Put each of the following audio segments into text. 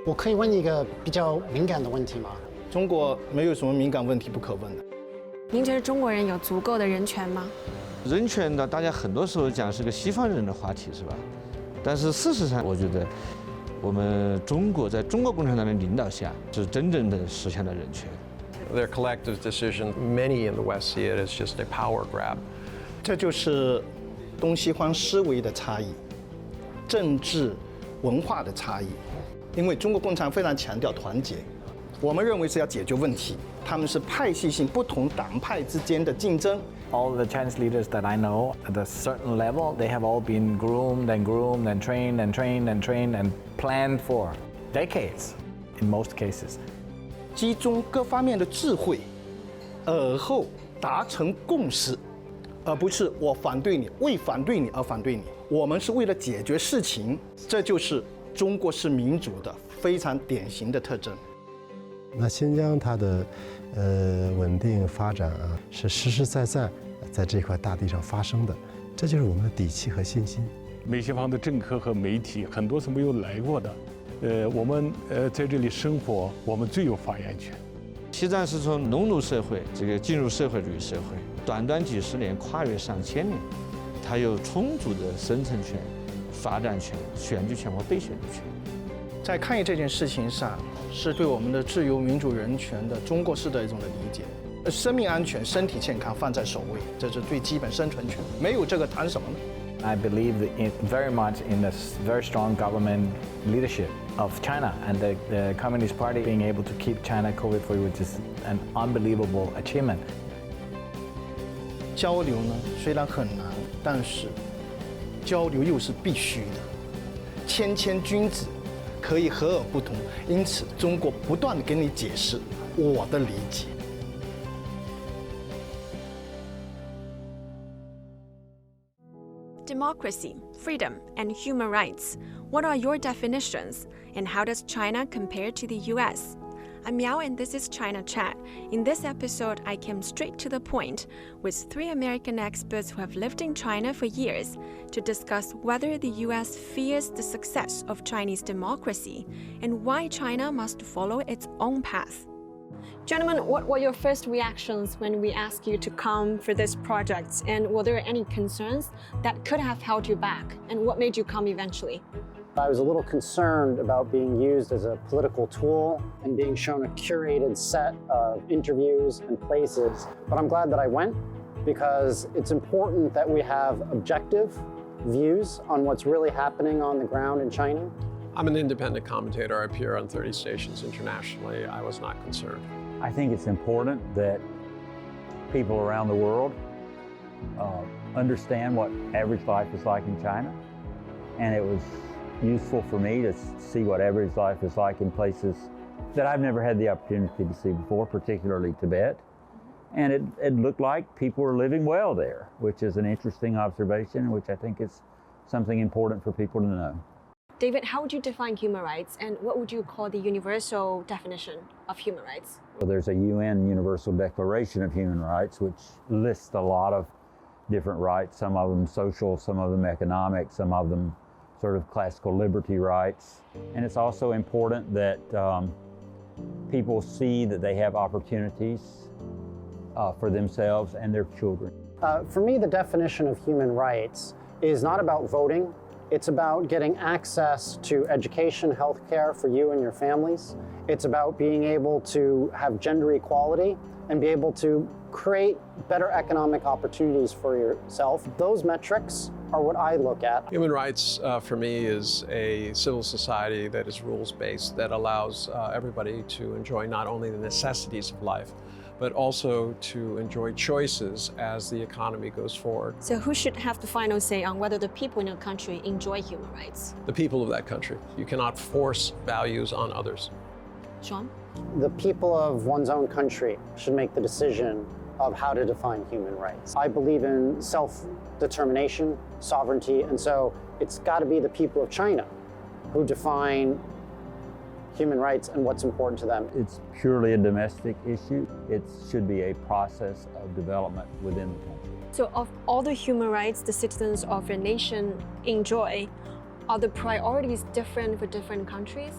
我可以问你一个比较敏感的问题吗？中国没有什么敏感问题不可问的。您觉得中国人有足够的人权吗？人权呢，大家很多时候讲是个西方人的话题，是吧？但是事实上，我觉得我们中国在中国共产党的领导下，是真正的实现了人权。Their collective decision, many in the West see it as just a power grab. 这就是东西方思维的差异，政治文化的差异。因为中国共产党非常强调团结，我们认为是要解决问题，他们是派系性不同党派之间的竞争。All the Chinese leaders that I know, at a certain level, they have all been groomed and groomed and trained and trained and trained and planned for decades, in most cases. 集中各方面的智慧，而后达成共识，而不是我反对你，为反对你而反对你。我们是为了解决事情，这就是中国式民主的非常典型的特征。那新疆它的稳定发展啊，是实实在在在这块大地上发生的，这就是我们的底气和信心。美西方的政客和媒体很多是没有来过的，我们在这里生活，我们最有发言权。西藏是从农奴社会进入社会主义社会，短短几十年，跨越上千年，它有充足的生存权、发展权、选举权和被选举权。在抗疫这件事情上，是对我们的自由、民主、人权的中国式的一种的理解。生命安全、身体健康放在首位，这是最基本生存权。没有这个谈什么呢？ I believe very much in the very strong government leadership of China and the Communist Party being able to keep China COVID-free, which is an unbelievable achievement. 交流呢，虽然很难，但是交流又是必须的。谦谦君子，可以和而不同。因此，中国不断地跟你解释我的理解。 Democracy, freedom, and human rights. What are your definitions, and how does China compare to the US? I'm Miao, and this is China Chat. In this episode, I came straight to the point with 3 American experts who have lived in China for years to discuss whether the US fears the success of Chinese democracy and why China must follow its own path. Gentlemen, what were your first reactions when we asked you to come for this project? And were there any concerns that could have held you back? And what made you come eventually? I was a little concerned about being used as a political tool and being shown a curated set of interviews and places. But I'm glad that I went because it's important that we have objective views on what's really happening on the ground in China. I'm an independent commentator. I appear on 30 stations internationally. I was not concerned. I think it's important that people around the world understand what average life is like in China. And it was useful for me to see what average life is like in places that I've never had the opportunity to see before, particularly Tibet. And it looked like people were living well there, which is an interesting observation, which I think is something important for people to know. David, how would you define human rights, and what would you call the universal definition of human rights? Well, there's a UN Universal Declaration of Human Rights, which lists a lot of different rights, some of them social, some of them economic, some of them sort of classical liberty rights. And it's also important that people see that they have opportunities for themselves and their children. For me, the definition of human rights is not about voting. It's about getting access to education, healthcare for you and your families. It's about being able to have gender equality and be able to create better economic opportunities for yourself. Those metrics are what I look at. Human rights for me is a civil society that is rules-based, that allows everybody to enjoy not only the necessities of life, but also to enjoy choices as the economy goes forward. So who should have the final say on whether the people in a country enjoy human rights? The people of that country. You cannot force values on others. Sean? The people of one's own country should make the decision of how to define human rights. I believe in self-determination, sovereignty, and so it's got to be the people of China who define human rights and what's important to them. It's purely a domestic issue. It should be a process of development within the country. So of all the human rights the citizens of a nation enjoy, are the priorities different for different countries?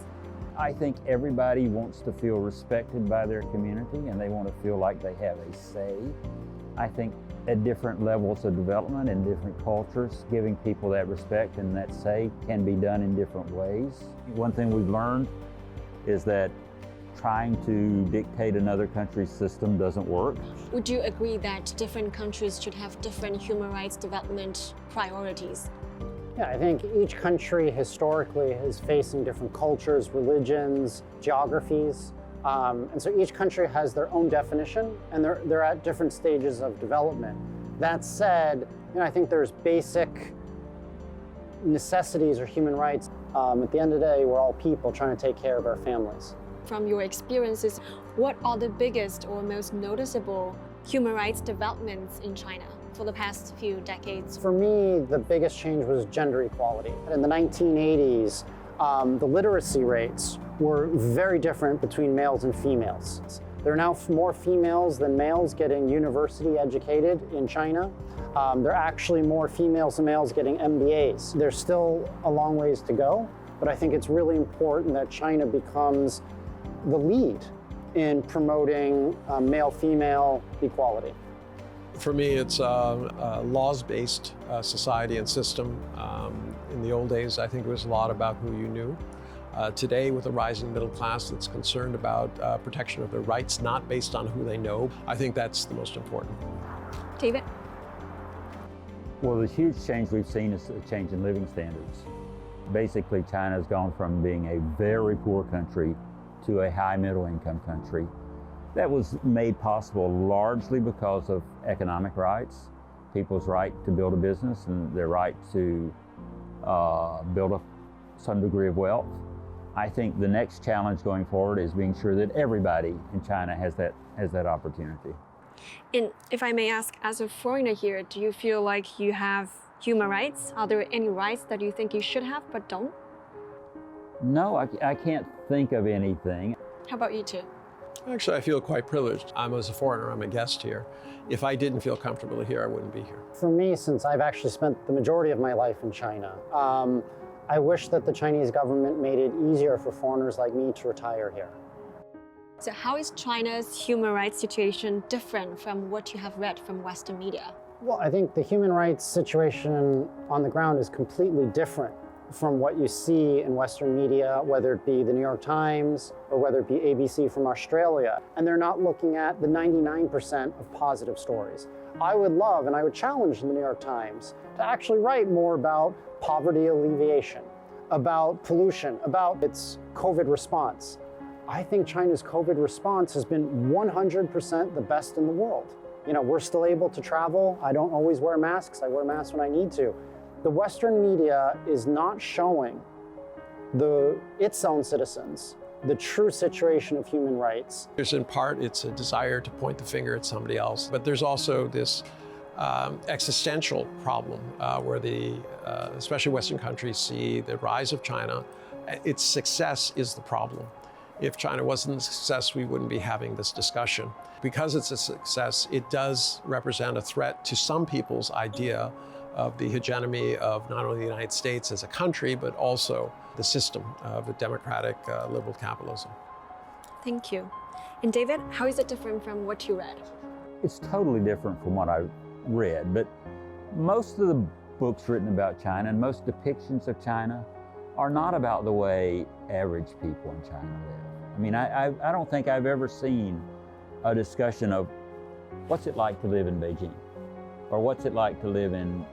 I think everybody wants to feel respected by their community and they want to feel like they have a say. I think at different levels of development and different cultures, giving people that respect and that say can be done in different ways. One thing we've learned is that trying to dictate another country's system doesn't work. Would you agree that different countries should have different human rights development priorities? Yeah, I think each country historically is facing different cultures, religions, geographies. And so each country has their own definition and they're at different stages of development. That said, I think there's basic necessities or human rights. At the end of the day, we're all people trying to take care of our families. From your experiences, what are the biggest or most noticeable human rights developments in China for the past few decades? For me, the biggest change was gender equality. In the 1980s, the literacy rates were very different between males and females. There are now more females than males getting university educated in China. There are actually more females than males getting MBAs. There's still a long ways to go, but I think it's really important that China becomes the lead in promoting male-female equality. For me, it's a laws-based society and system. In the old days, I think it was a lot about who you knew. Today, with a rising middle class that's concerned about protection of their rights, not based on who they know, I think that's the most important. David? Well, the huge change we've seen is a change in living standards. Basically, China's gone from being a very poor country to a high middle income country. That was made possible largely because of economic rights, people's right to build a business and their right to build some degree of wealth. I think the next challenge going forward is being sure that everybody in China has that opportunity. And if I may ask, as a foreigner here, do you feel like you have human rights? Are there any rights that you think you should have but don't? No, I can't think of anything. How about you two? Actually, I feel quite privileged. As a foreigner, I'm a guest here. If I didn't feel comfortable here, I wouldn't be here. For me, since I've actually spent the majority of my life in China, I wish that the Chinese government made it easier for foreigners like me to retire here. So how is China's human rights situation different from what you have read from Western media? Well, I think the human rights situation on the ground is completely different from what you see in Western media, whether it be the New York Times or whether it be ABC from Australia. And they're not looking at the 99% of positive stories. I would love and I would challenge the New York Times to actually write more about poverty alleviation, about pollution, about its COVID response. I think China's COVID response has been 100% the best in the world. We're still able to travel. I don't always wear masks. I wear masks when I need to. The Western media is not showing its own citizens the true situation of human rights. There's in part, it's a desire to point the finger at somebody else, but there's also this existential problem where especially Western countries see the rise of China. Its success is the problem. If China wasn't a success, we wouldn't be having this discussion. Because it's a success, it does represent a threat to some people's idea of the hegemony of not only the United States as a country, but also the system of a democratic liberal capitalism. Thank you. And David, how is it different from what you read? It's totally different from what I read, but most of the books written about China and most depictions of China are not about the way average people in China live. I don't think I've ever seen a discussion of what's it like to live in Beijing, or what's it like to live in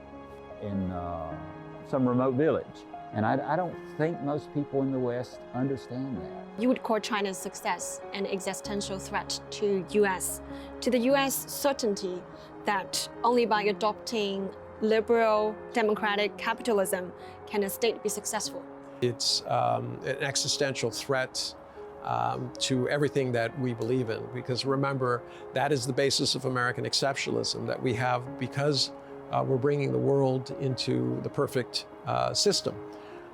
some remote village. And I don't think most people in the West understand that. You would call China's success an existential threat to the US certainty that only by adopting liberal democratic capitalism can a state be successful. It's an existential threat to everything that we believe in, because remember, that is the basis of American exceptionalism that we have because we're bringing the world into the perfect system,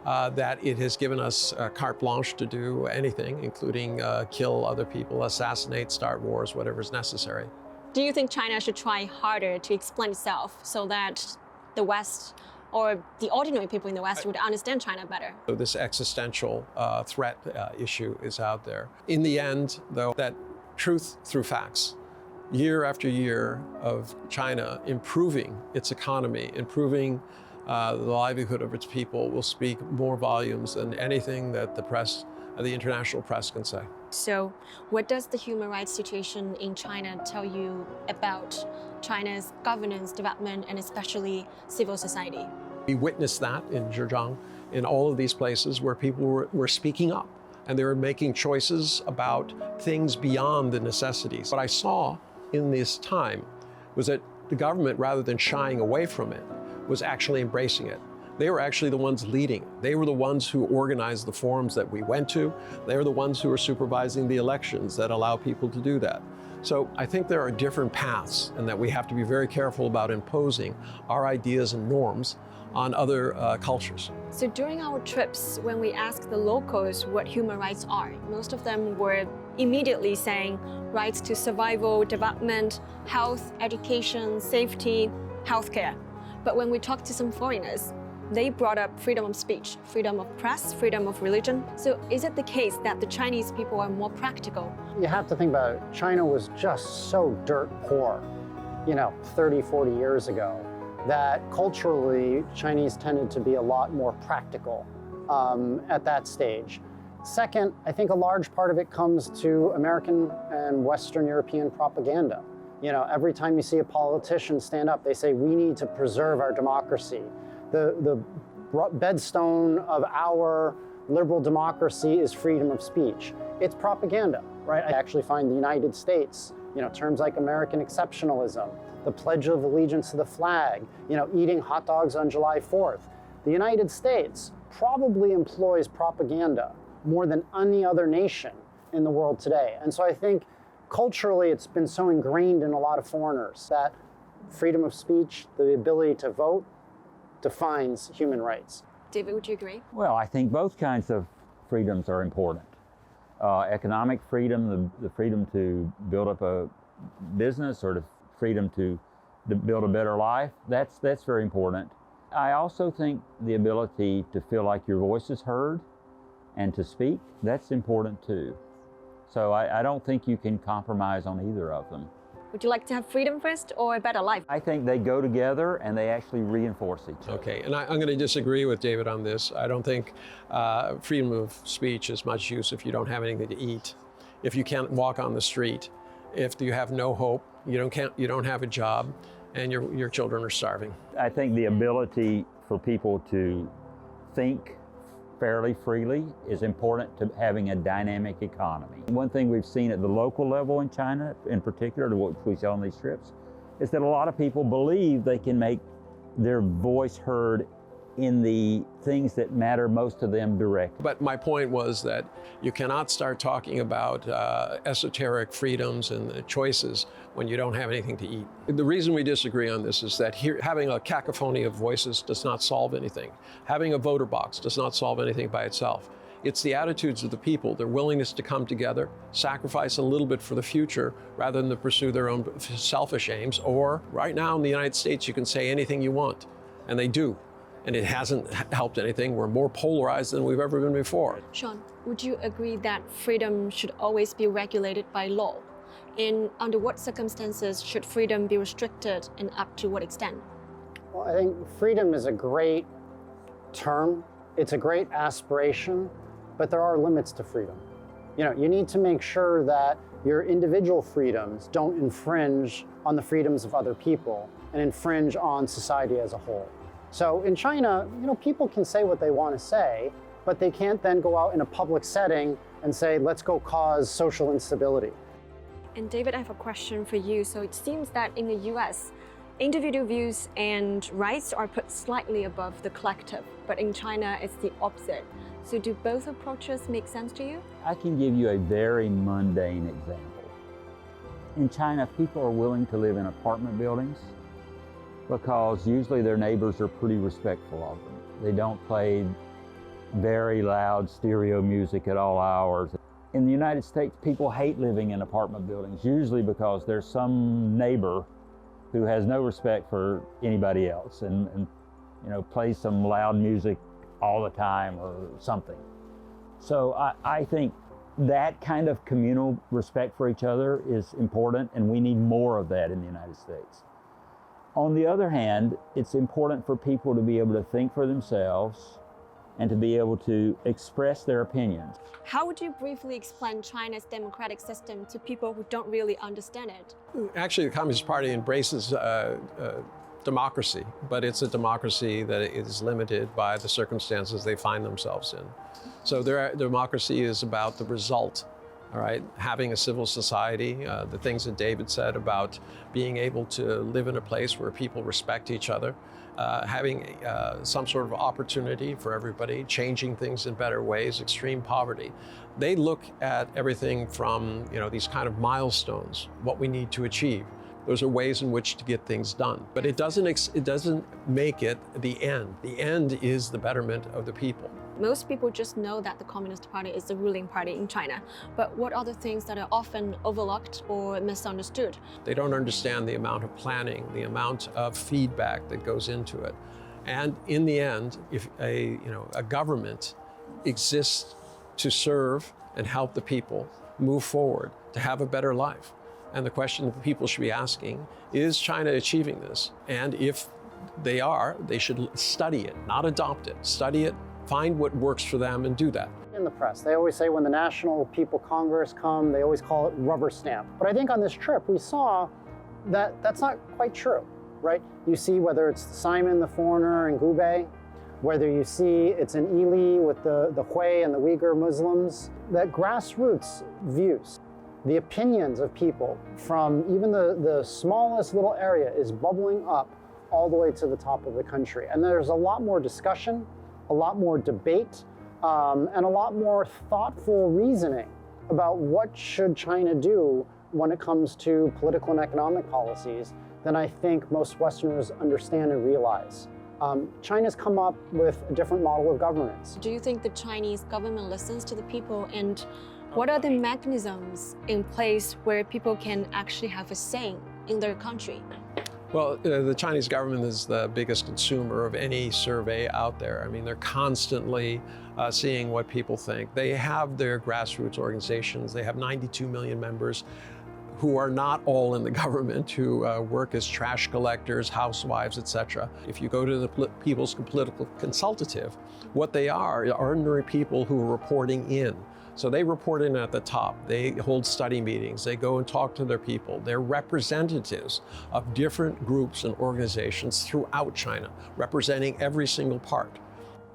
that it has given us carte blanche to do anything, including kill other people, assassinate, start wars, whatever is necessary. Do you think China should try harder to explain itself so that the West or the ordinary people in the West would understand China better. So this existential threat issue is out there. In the end, though, that truth through facts, year after year of China improving its economy, improving the livelihood of its people, will speak more volumes than anything that the press, the international press, can say. So what does the human rights situation in China tell you about China's governance, development, and especially civil society? We witnessed that in Zhejiang, in all of these places where people were speaking up and they were making choices about things beyond the necessities. What I saw in this time was that the government, rather than shying away from it, was actually embracing it. They were actually the ones leading. They were the ones who organized the forums that we went to. They were the ones who were supervising the elections that allow people to do that. So I think there are different paths, and that we have to be very careful about imposing our ideas and norms on other cultures. So during our trips, when we asked the locals what human rights are, most of them were immediately saying rights to survival, development, health, education, safety, healthcare. But when we talked to some foreigners, they brought up freedom of speech, freedom of press, freedom of religion. So is it the case that the Chinese people are more practical? You have to think about it. China was just so dirt poor, 30, 40 years ago, that culturally, Chinese tended to be a lot more practical at that stage. Second, I think a large part of it comes to American and Western European propaganda. Every time you see a politician stand up, they say, we need to preserve our democracy. The bedstone of our liberal democracy is freedom of speech. It's propaganda, right? I actually find the United States, terms like American exceptionalism, the Pledge of Allegiance to the flag, eating hot dogs on July 4th. The United States probably employs propaganda more than any other nation in the world today. And so I think culturally it's been so ingrained in a lot of foreigners that freedom of speech, the ability to vote, defines human rights. David, would you agree? Well, I think both kinds of freedoms are important. Economic freedom, the freedom to build up a business, or the freedom to build a better life, that's very important. I also think the ability to feel like your voice is heard and to speak, that's important too. So I don't think you can compromise on either of them. Would you like to have freedom first or a better life? I think they go together and they actually reinforce each other. Okay, and I'm going to disagree with David on this. I don't think freedom of speech is much use if you don't have anything to eat, if you can't walk on the street, if you have no hope, you don't have a job, and your children are starving. I think the ability for people to think fairly freely is important to having a dynamic economy. One thing we've seen at the local level in China, in particular, to what we saw on these trips, is that a lot of people believe they can make their voice heard in the things that matter most to them directly. But my point was that you cannot start talking about esoteric freedoms and choices when you don't have anything to eat. The reason we disagree on this is that having a cacophony of voices does not solve anything. Having a voter box does not solve anything by itself. It's the attitudes of the people, their willingness to come together, sacrifice a little bit for the future rather than to pursue their own selfish aims. Or right now in the United States, you can say anything you want, and they do. And it hasn't helped anything. We're more polarized than we've ever been before. Sean, would you agree that freedom should always be regulated by law? And under what circumstances should freedom be restricted, and up to what extent? Well, I think freedom is a great term. It's a great aspiration, but there are limits to freedom. You need to make sure that your individual freedoms don't infringe on the freedoms of other people and infringe on society as a whole. So in China, people can say what they want to say, but they can't then go out in a public setting and say, let's go cause social instability. And David, I have a question for you. So it seems that in the US, individual views and rights are put slightly above the collective, but in China, it's the opposite. So do both approaches make sense to you? I can give you a very mundane example. In China, people are willing to live in apartment buildings because usually their neighbors are pretty respectful of them. They don't play very loud stereo music at all hours. In the United States, people hate living in apartment buildings, usually because there's some neighbor who has no respect for anybody else. And play some loud music all the time or something. So I think that kind of communal respect for each other is important, and we need more of that in the United States. On the other hand, it's important for people to be able to think for themselves and to be able to express their opinions. How would you briefly explain China's democratic system to people who don't really understand it? Actually, the Communist Party embraces democracy, but it's a democracy that is limited by the circumstances they find themselves in. So their democracy is about the result, all right? Having a civil society, the things that David said about being able to live in a place where people respect each other, having some sort of opportunity for everybody, changing things in better ways, extreme poverty. They look at everything from these kind of milestones, what we need to achieve. Those are ways in which to get things done. But it doesn't make it the end. The end is the betterment of the people. Most people just know that the Communist Party is the ruling party in China. But what are the things that are often overlooked or misunderstood? They don't understand the amount of planning, the amount of feedback that goes into it. And in the end, if a government exists to serve and help the people move forward, to have a better life. And the question that people should be asking, is China achieving this? And if they are, they should study it, not adopt it. Study it, find what works for them, and do that. In the press, they always say when the National People Congress come, they always call it rubber stamp. But I think on this trip, we saw that that's not quite true, right? You see whether it's Simon the Foreigner in Hubei, whether you see it's in Yili with the Hui and the Uyghur Muslims, that grassroots views, the opinions of people from even the smallest little area is bubbling up all the way to the top of the country. And there's a lot more discussion, a lot more debate, and a lot more thoughtful reasoning about what should China do when it comes to political and economic policies than I think most Westerners understand and realize. China's come up with a different model of governance. Do you think the Chinese government listens to the people, and what are the mechanisms in place where people can actually have a say in their country? Well, the Chinese government is the biggest consumer of any survey out there. I mean, they're constantly seeing what people think. They have their grassroots organizations. They have 92 million members who are not all in the government, who work as trash collectors, housewives, etc. If you go to the People's Political Consultative, what they are ordinary people who are reporting in. So they report in at the top. They hold study meetings. They go and talk to their people. They're representatives of different groups and organizations throughout China, representing every single part.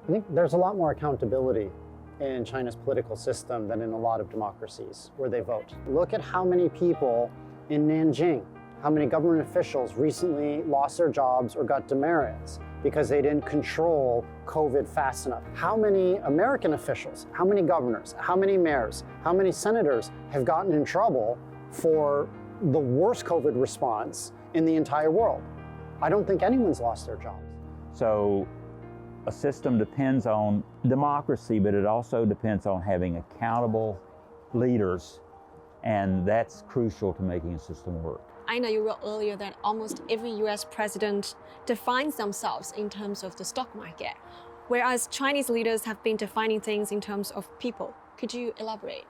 I think there's a lot more accountability in China's political system than in a lot of democracies where they vote. Look at how many people in Nanjing, how many government officials recently lost their jobs or got demerits because they didn't control COVID fast enough. How many American officials, how many governors, how many mayors, how many senators have gotten in trouble for the worst COVID response in the entire world? I don't think anyone's lost their jobs. So a system depends on democracy, but it also depends on having accountable leaders, and that's crucial to making a system work. I know you wrote earlier that almost every US president defines themselves in terms of the stock market, whereas Chinese leaders have been defining things in terms of people. Could you elaborate?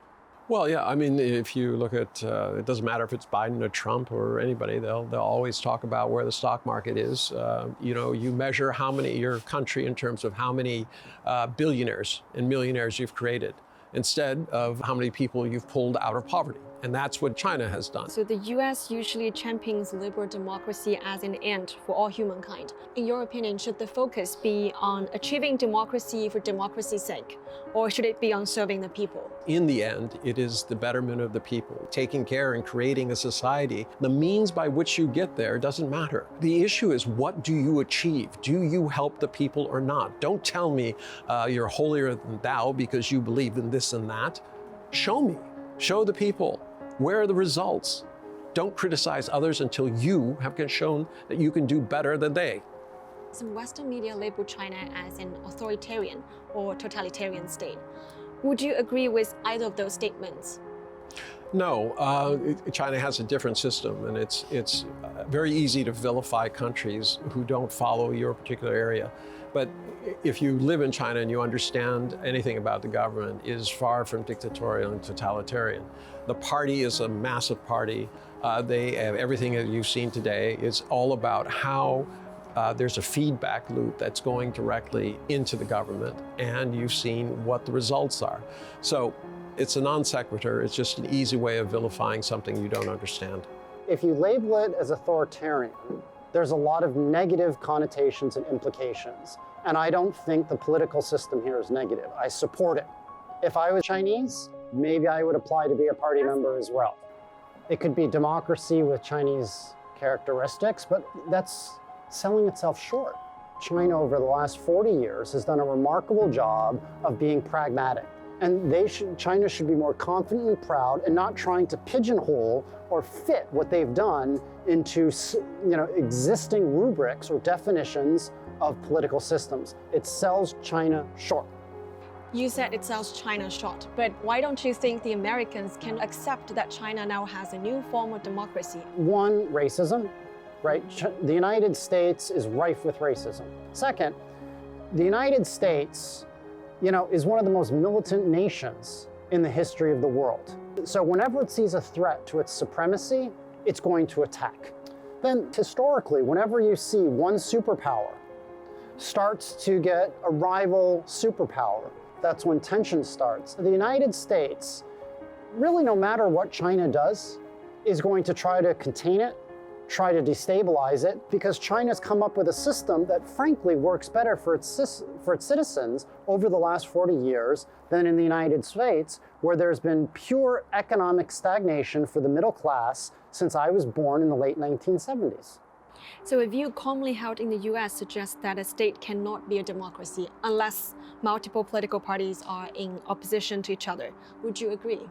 Well, yeah, I mean, if you look at, it doesn't matter if it's Biden or Trump or anybody, they'll always talk about where the stock market is. You measure your country in terms of how many billionaires and millionaires you've created, instead of how many people you've pulled out of poverty. And that's what China has done. So the US usually champions liberal democracy as an end for all humankind. In your opinion, should the focus be on achieving democracy for democracy's sake, or should it be on serving the people? In the end, it is the betterment of the people, taking care and creating a society. The means by which you get there doesn't matter. The issue is, what do you achieve? Do you help the people or not? Don't tell me you're holier than thou because you believe in this and that. Show me. Show the people. Where are the results? Don't criticize others until you have shown that you can do better than they. Some Western media label China as an authoritarian or totalitarian state. Would you agree with either of those statements? No, China has a different system, and it's very easy to vilify countries who don't follow your particular area. But if you live in China and you understand anything about the government, it is far from dictatorial and totalitarian. The party is a massive party. They have everything that you've seen today. It's all about how there's a feedback loop that's going directly into the government, and you've seen what the results are. So it's a non sequitur. It's just an easy way of vilifying something you don't understand. If you label it as authoritarian, there's a lot of negative connotations and implications. And I don't think the political system here is negative. I support it. If I was Chinese, maybe I would apply to be a party member as well. It could be democracy with Chinese characteristics, but that's selling itself short. China over the last 40 years has done a remarkable job of being pragmatic. And China should be more confident and proud and not trying to pigeonhole or fit what they've done into existing rubrics or definitions of political systems. It sells China short. You said it sells China short, but why don't you think the Americans can accept that China now has a new form of democracy? One, racism, right? The United States is rife with racism. Second, the United States is one of the most militant nations in the history of the world. So whenever it sees a threat to its supremacy, it's going to attack. Then historically, whenever you see one superpower starts to get a rival superpower, that's when tension starts. The United States, really no matter what China does, is going to try to contain it, try to destabilize it, because China's come up with a system that frankly works better for its citizens over the last 40 years than in the United States, where there's been pure economic stagnation for the middle class since I was born in the late 1970s. So a view commonly held in the US suggests that a state cannot be a democracy unless multiple political parties are in opposition to each other. Would you agree?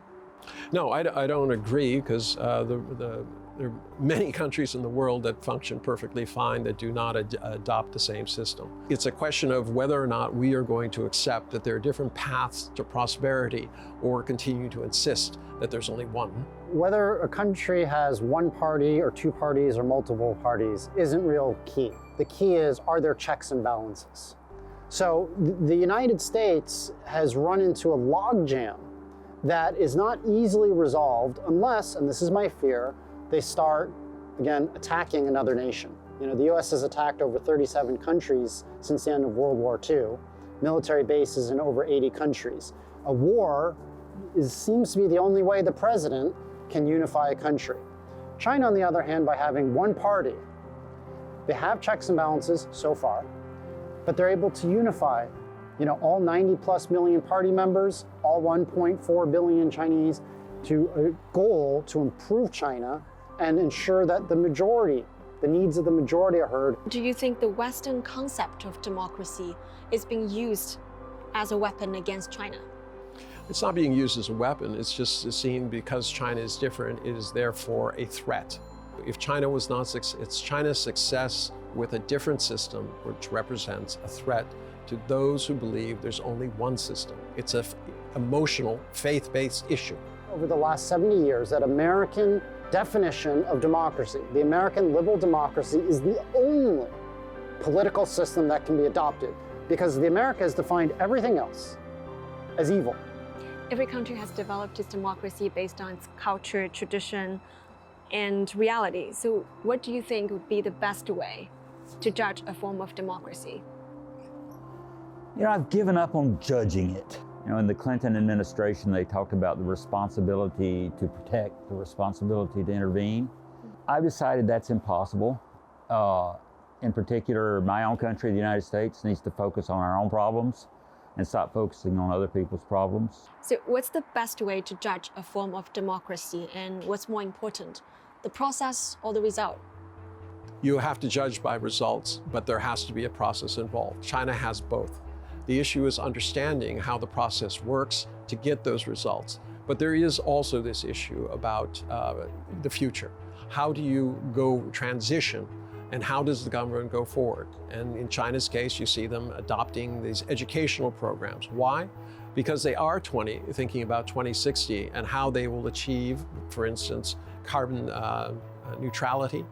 No, I don't agree, because there are many countries in the world that function perfectly fine that do not adopt the same system. It's a question of whether or not we are going to accept that there are different paths to prosperity or continue to insist that there's only one. Whether a country has one party or two parties or multiple parties isn't real key. The key is, are there checks and balances? So the United States has run into a logjam that is not easily resolved unless, and this is my fear, they start, again, attacking another nation. The US has attacked over 37 countries since the end of World War II, military bases in over 80 countries. A war seems to be the only way the president can unify a country. China, on the other hand, by having one party, they have checks and balances so far, but they're able to unify all 90+ million party members, all 1.4 billion Chinese, to a goal to improve China and ensure that the needs of the majority are heard. Do you think the Western concept of democracy is being used as a weapon against China? It's not being used as a weapon. It's just seen because China is different, it is therefore a threat. If China was not, it's China's success with a different system which represents a threat to those who believe there's only one system. It's an emotional, faith-based issue. Over the last 70 years, that American definition of democracy, the American liberal democracy, is the only political system that can be adopted, because the America has defined everything else as evil. Every country has developed its democracy based on its culture, tradition, and reality. So what do you think would be the best way to judge a form of democracy? I've given up on judging it. In the Clinton administration, they talked about the responsibility to protect, the responsibility to intervene. I've decided that's impossible. In particular, my own country, the United States, needs to focus on our own problems and stop focusing on other people's problems. So what's the best way to judge a form of democracy, and what's more important, the process or the result? You have to judge by results, but there has to be a process involved. China has both. The issue is understanding how the process works to get those results. But there is also this issue about the future. How do you go transition, and how does the government go forward? And in China's case, you see them adopting these educational programs. Why? because they are thinking about 2060 and how they will achieve, for instance, carbon neutrality.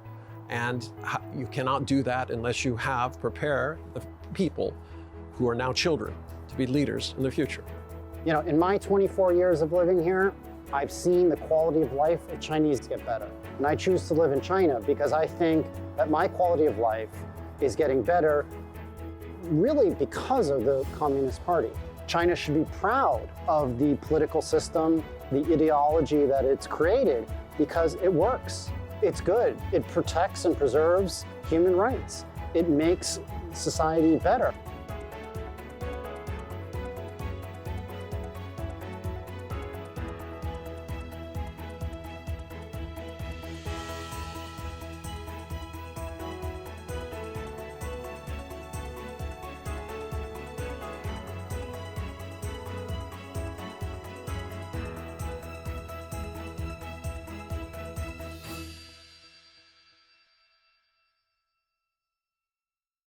And you cannot do that unless you prepare the people who are now children to be leaders in the future. You know, in my 24 years of living here, I've seen the quality of life of Chinese get better. And I choose to live in China because I think that my quality of life is getting better really because of the Communist Party. China should be proud of the political system, the ideology that it's created, because it works. It's good. It protects and preserves human rights. It makes society better.